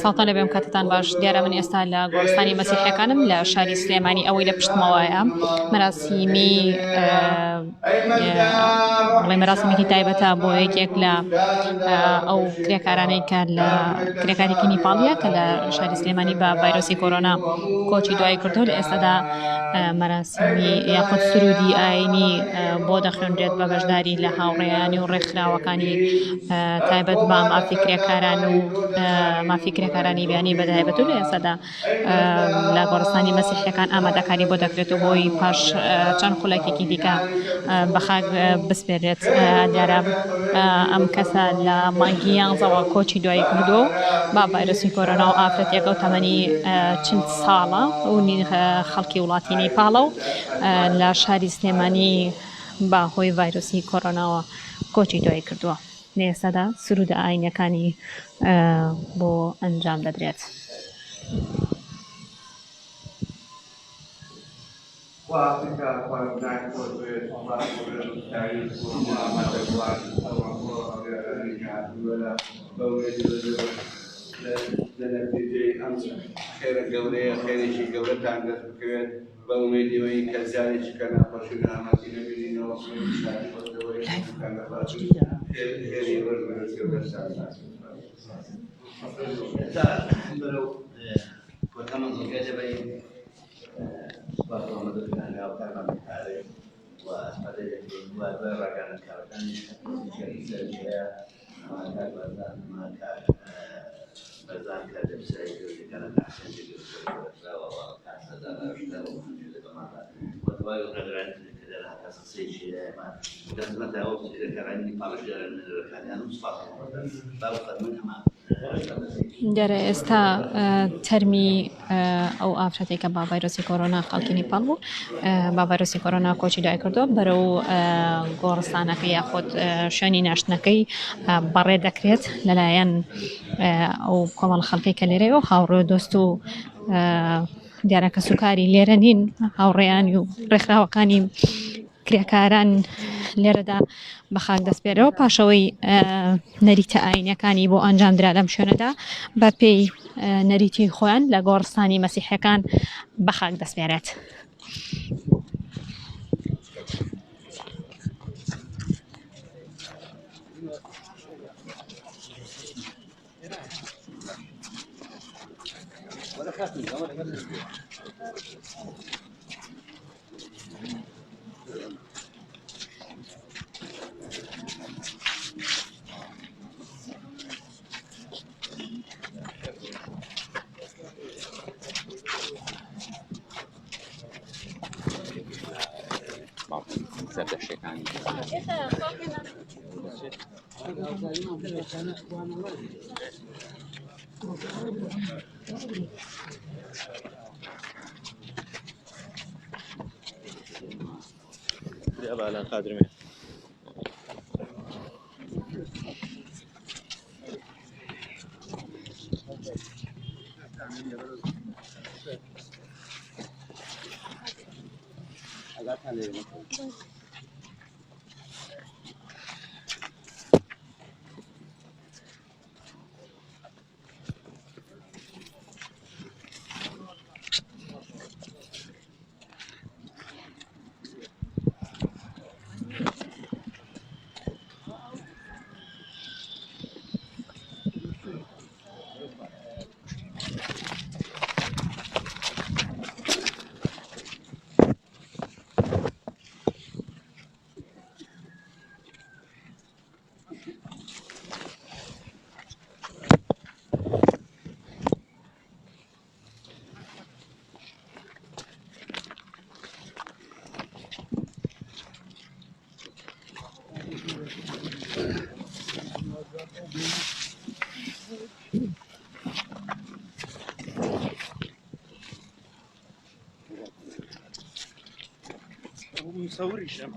ساڵتان لەبێم کاتتان باش. دیارە من ئێستا لە گۆڕستانی مەسیحیەکانم لە شاری سلێمانی ئەوەی لە پشتمەوەیە. مەراسیمێکی تایبەتە بۆ یەکێک لە ئەو کرێکارانەی کە لە کرێکارێکی نیپاڵیە کە لە شاری سلێمانی بە ڤایرۆسی کۆرۆنا کۆچی دوای کردوە. لە ئێستادا مەراسیمی یاخود سرودی ئاینی بۆ دەخوێنرێت بە بەشداری لە هاوڕێیانی و ڕێکخراوەکانی تایبەت بە مافی کرێکاران و مافی کرێکارانی بیانی بەدایبەت. و لە ئێستادا لە گۆڕستانی مەسیحیەکان ئامادەکاری بۆ دەکرێتەوە بۆی پاش چەند خولەکێکی دیکە بەخاک بسپێرێت. دیارە ئەم کەسە لە مانگی 11ەوە کۆچی دوای کردوە با ڤایرۆسی کۆرۆنا و ئافرەتێکە و تەمەنی 40 ساڵە و خەڵکی وڵاتی نیپاڵە و لە شاری سلێمانی بەهۆی ڤایرۆسی کۆرۆناوە کۆچی دوای کردووە. لە ئێستادا سرودە ئاینەکانی بۆ ئەنجام دەدرێت. خێرە گەورەیە، خێرێکی گەورەتان دەست بکەوێت بە ئومێدیەوەی کە زارێکی کە ناخۆشی و نامەتی نەبینینەوە بەزان کە دەبسایی گەورەکانە تاحسین دوای ڕێگرانی کە دەرا کەسەسێکی ئێمە دەزمەتە ئەو کرێکارانی پاڵش دەرن لەکانیان و سپاس بابە فەرمون هەمان دیارە ئێستا تەرمی ئەو ئافرەتێک کە با ڤایرۆسی کۆرۆنا خەڵکی نیپاڵ بوو با ڤایرۆسی کۆرۆنا کۆچی دوای کردووە بەرەو گۆڕستانەکەی یاخود شوێنی ناشتنەکەی بەڕێ دەکرێت لەلایەن ئەو کۆمەڵ خەڵکی کە لێرەیەوە هاوڕێ دۆست و دیارە کە سوکاری لێرە نین هاوڕێیانی و ڕێکخراوەکانی کرێکاران لێرەدا بەخاک دەسپێرەوە پاشەوەی نەریتە ئاینەکانی بۆ ئەنجامدرا لەم شوێنەدا بە پێی نەریتی خۆیان لە گۆڕستانی مەسیحیەکان بەخاک دەسپێرێت. سەردەشتەکانی الان قادرمێ مصوريش ام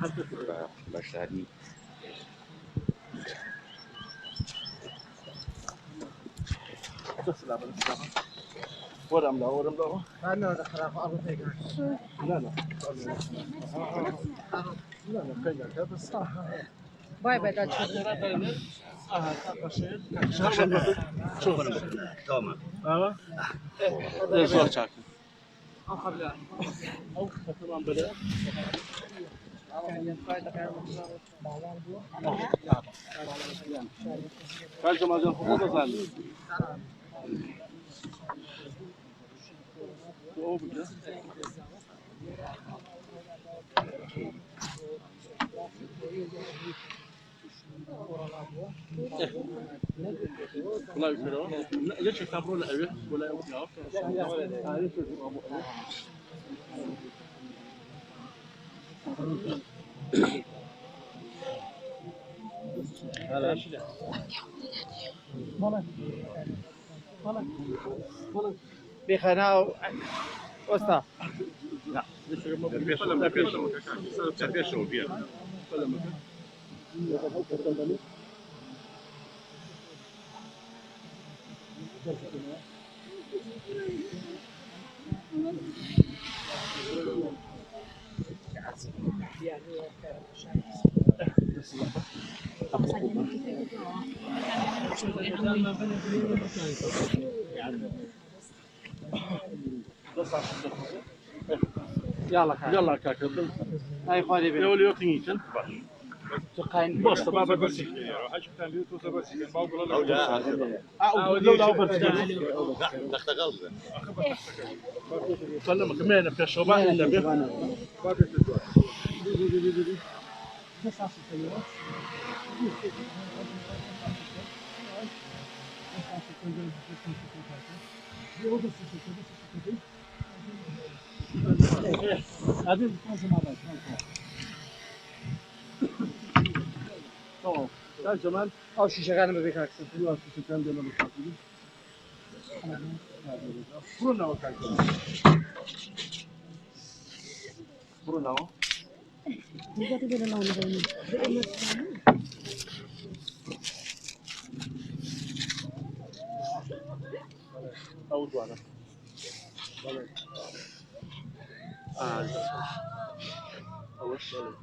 بەشداری وەرم لا وەرم لا وای بەدات تمام زۆر چاکە ئەو خەتەمان بەرە کاکە مازن خۆ دەزانێت ئەو بکە والله يكرهه ليش يعتبرون أبيه ولا يعرف بخنا وسطا لا يلا كاكا هاي خالي بيه لو يقيني كن تقاين بس بابا بس حاجه كان بيوتو بس كان باو لو لا بس دخل قلبه سلمك كمان في الشباب النبي هذه tamam. Gel Cemal. او شي شغال ما بيك اكثر Biraz çiçekten de bir bakayım. Koronawa kanka. Koronawa. أول واحدة. أول شيء.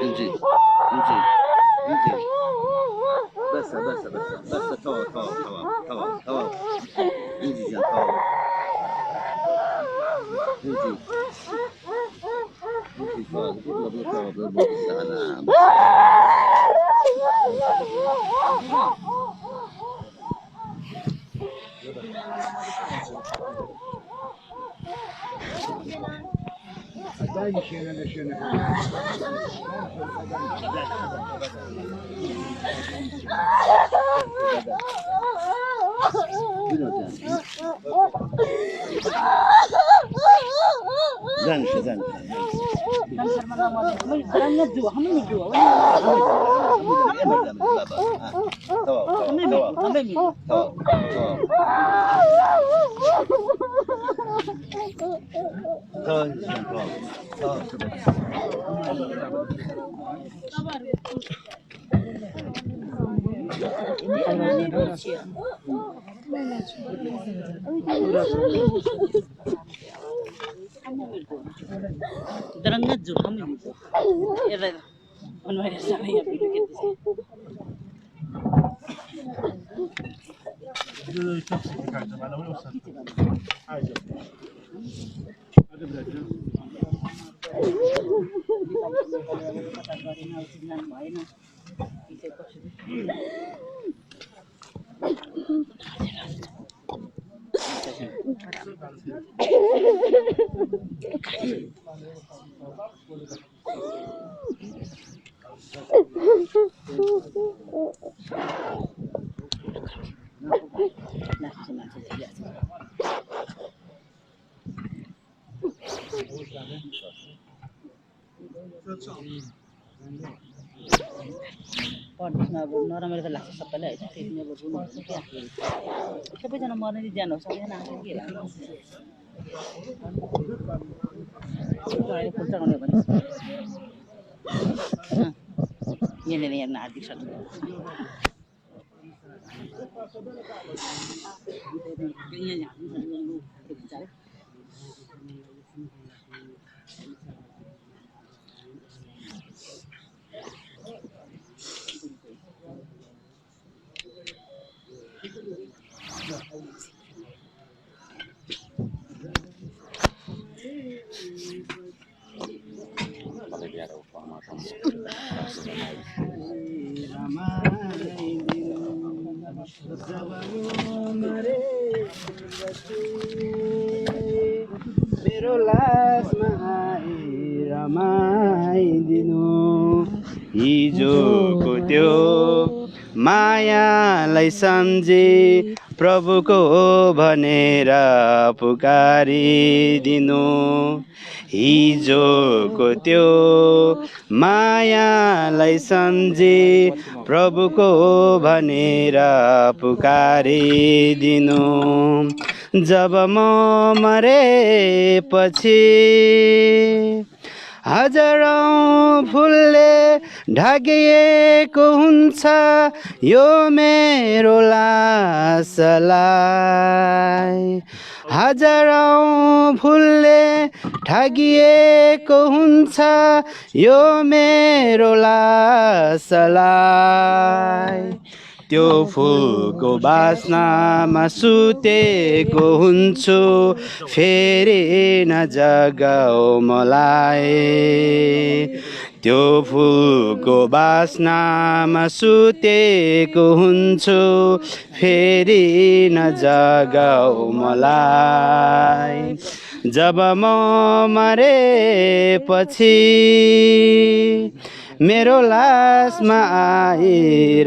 انجي بس توا انجي جان توا زانش درنگت جو همین ایده من ولی سعیه بیل पढ्दैछमा अब नराम्रो त लाग्छ सबैलाई होइन त्यति नै अब रुनुहुन्छ क्या सबैजना मर्ने दि जानु सबैजना आएको के अहिले फुल्छ भने यहाँनिर हेर्न हार्दिक छ मेरो लासमा रमाइदिनु हिजोको त्यो मायालाई सम्झे प्रभुको भनेर पुकारिदिनु हिजोको त्यो मायालाई सम्झे प्रभुको भनेर पुकारिदिनु जब म मरेपछि हजारौं फुलले ढाकिएको हुन्छ यो मेरो लासलाई हजारौं फुलले ढाकिएको हुन्छ यो मेरो लासलाई त्यो फुलको बास्नामा सुतेको हुन्छु फेरि नजगाऊ मलाई त्यो फुलको बास्नामा सुतेको हुन्छु फेरि नजगाऊ मलाई जब म मरेपछि मेरो लासमा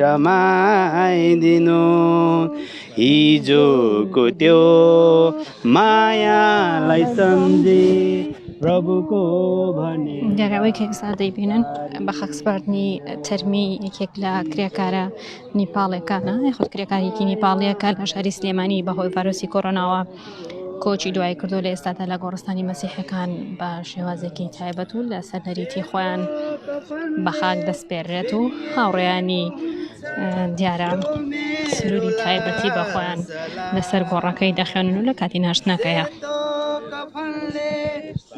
रमाइदिनु हिजोको त्यो मायालाई सम्झे प्रभुको भने دەکەوەیەکێک سادەی بینن بەخاک سپاردنی تەرمی یەکێک لە کرێکارە نیپاڵێکانە یخود کرێکارێکی نیپاڵیەکە لە شاری سلێمانی بەهۆی ڤایرۆسی کۆرۆناوە کۆچی دوای کردوە لە ئێستادا لە گۆڕستانی مەسیحەکان بە شێوازێکی تایبەت و لە سەرنەریتی خۆیان بەخاک دەستپێڕێت و هاوڕێیانی دیارە سروری تایبەتی بە خۆیان لەسەر گۆڕەکەی دەخوێنن و لە کاتی ناشتنەکەیە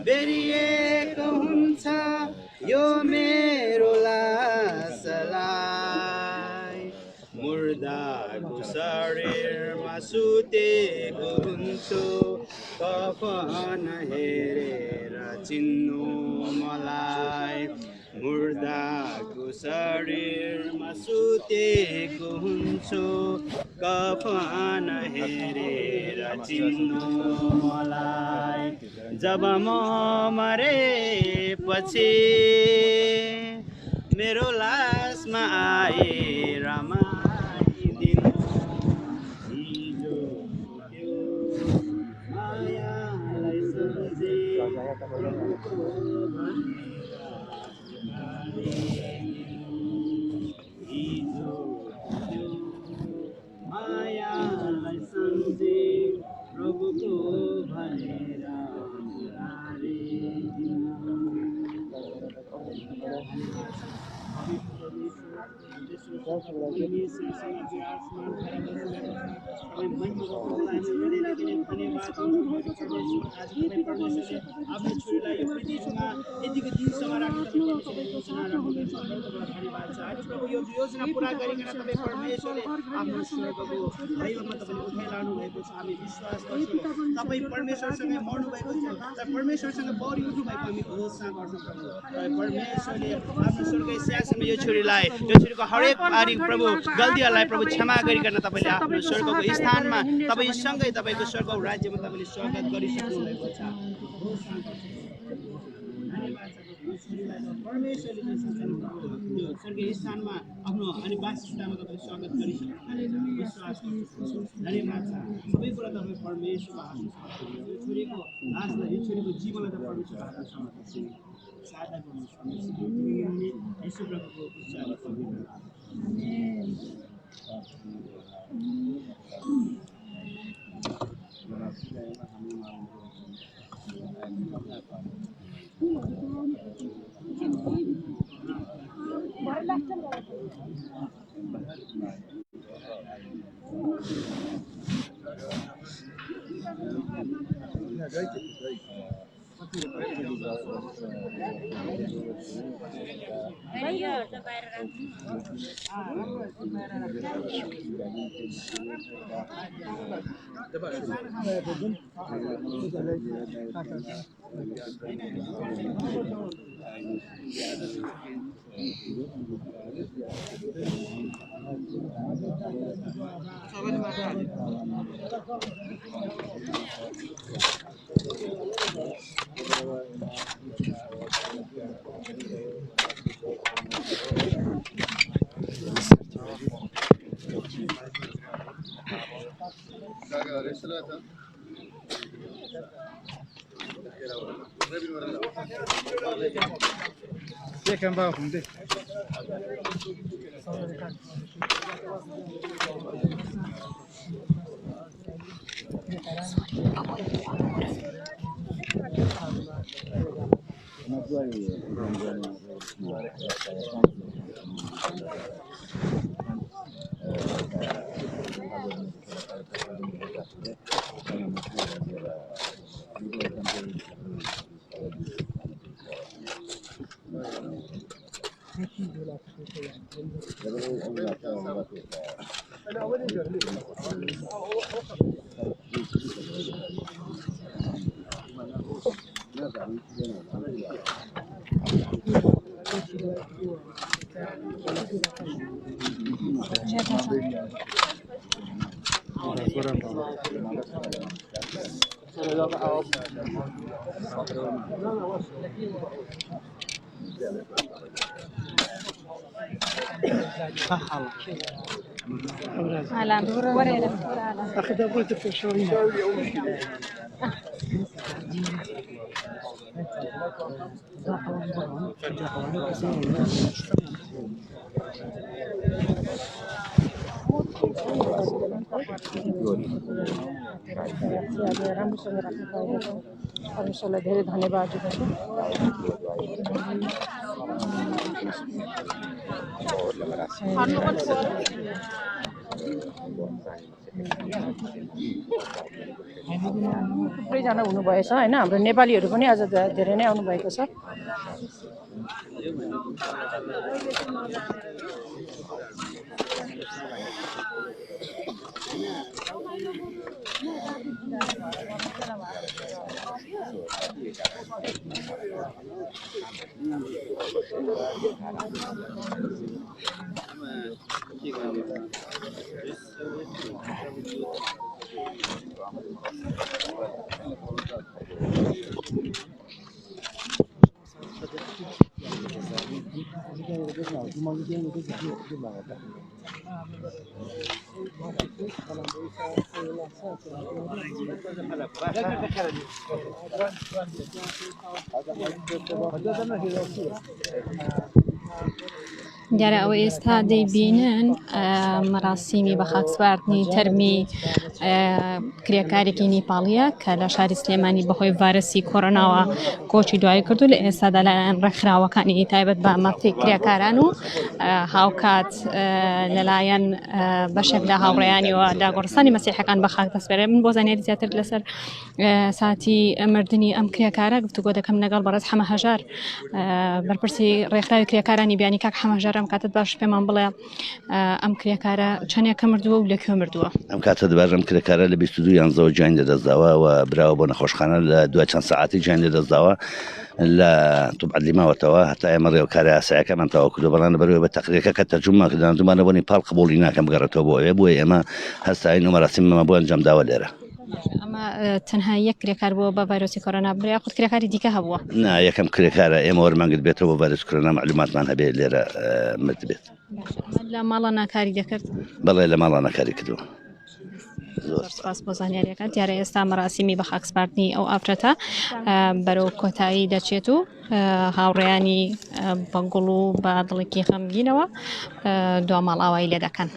बेरिएको हुन्छ यो मेरो लासलाई मुर्दाको शरीरमा सुतेको हुन्छु कफन हेरेर चिन्नु मलाई मुर्दाको शरीरमा सुतेको हुन्छु कफन हेरेर चिन्नु मलाई जब म मरेपछि मेरो लासमा रमाइदिनु हिजो त्यो मायालाई सम्झे हिजो त्यो मायालाई सम्झे प्रभुको भनेर आफ्नो छोरीलाई यो पृथ्वीमा यतिको दिनसम्म राख्नु यो योजना पुरा गरिकन तपाईँ परमेश्वरले आफ्नो स्वर्गको दैवमा तपाईँले उठाइलानु भएको छ हामी विश्वास गर्छौँ तपाईँ परमेश्वरसँगै मर्नु भएको छ र परमेश्वरसँग बढी उठ्नु भएको हामी घोषणा गर्छौँ परमेश्वरले आफ्नो स्वर्गीय सिंहासनमा यो छोरीको हरेक पारी प्रभु गल्तीहरूलाई प्रभु क्षमा गरिकन तपाईँले आफ्नो स्वर्गको स्थानमा तपाईँसँगै तपाईँको स्वर्ग राज्यमा तपाईँले स्वागत गरिसक्नु भएको छ परमेश्वरले यो स्वर्गीय स्थानमा आफ्नो अनि वासस्थानमा तपाईँले स्वागत गरिसक्नु विश्वास धन्यवाद छ सबै कुरा तपाईँ परमेश्वरको हातमा यो छोरीको लासलाई यो छोरीको जीवनलाई त परमेश्वरको हातमा समर्पित साधा गर्नुहोस् यसो प्रकारको उच्चारण पवित्र Yekən baxım de. परमेश्वरलाई धेरै धन्यवाद दिन्छु थुप्रैजना हुनुभएछ हैन हाम्रो नेपालीहरू पनि आज धेरै नै आउनु भएको छ دیارە ئەوە ئێستا دەیبینن مەراسیمی بەخاک سپاردنی تەرمی کرێکارێکی نیپاڵیە کە لە شاری سلێمانی بەهۆی ڤایرۆسی کۆرۆناوە کۆچی دوای کردو لە ئێستادا لەلایەن ڕێکخراوەکانی تایبەت بە مافی کرێکاران و هاوکات لەلایەن بەشێک لە هاوڕێیانیەوە داگۆڕستانی مەسیحەکان بەخاک دەسپێرێ من بۆ زانیاری زیاتر لەسەر ساتی مردنی ئەم کرێکارە گفتوگۆ دەکەم لەگەڵ بەڕێز حەمە هەژار بەرپرسی ڕێکخراوی کرێکارانی بیانی کاک حەمە هەژار ئەم کاتت باش پێمان بڵێ ئەم کرێکارە چەندێک کە مردووە و لەکوێ مردووە ئەم کاتە دەبارم کرێکارە لە 22 11 گیان لێدەستداوە و براوە بۆ نەخۆشخانە لە دوای چەند سەعاتی گیان لێدەستداوە لە توبعەت لیماوەتەوە هەتا ئێمە ڕێوەکاری یاساییەکەمان تەواو کردو بەڵام بەروێ بە تەقریرەکە کە تەرجمە کردن دومانە بۆ نیپاڵ قبوڵی ناکەم بگەڕێتەوە بۆ ئەوێ بۆیە ئێمە هەستاین و مەراسیممە بۆ ئەنجام داوە لێرە. ئەمە تەنها یەک کرێکار بووە بە ڤایرۆسی کۆرۆنا بریا خود کرێکاری دیکە هەبووە؟ نا یەکەم کرێکارە ئێمە وەرمانگرت بێتەوە بە ڤایرۆسی کۆرۆنا معلوماتمان هەبێت لێرە مرد بێت. لە ماڵە ناکاری دەکرد؟ بەڵێ لە ماڵە ناکاری کردووە. زۆر سپاس بۆ زانیاریەکە. دیارە ئێستا مەراسیمی بەخاک سپاردنی ئەو ئافرەتە بەرەو کۆتایی دەچێت و هاوڕێیانی بەگوڵ و بە دڵێکی خەمگینەوە دوا ماڵ ئاوایی لێ دەکەن.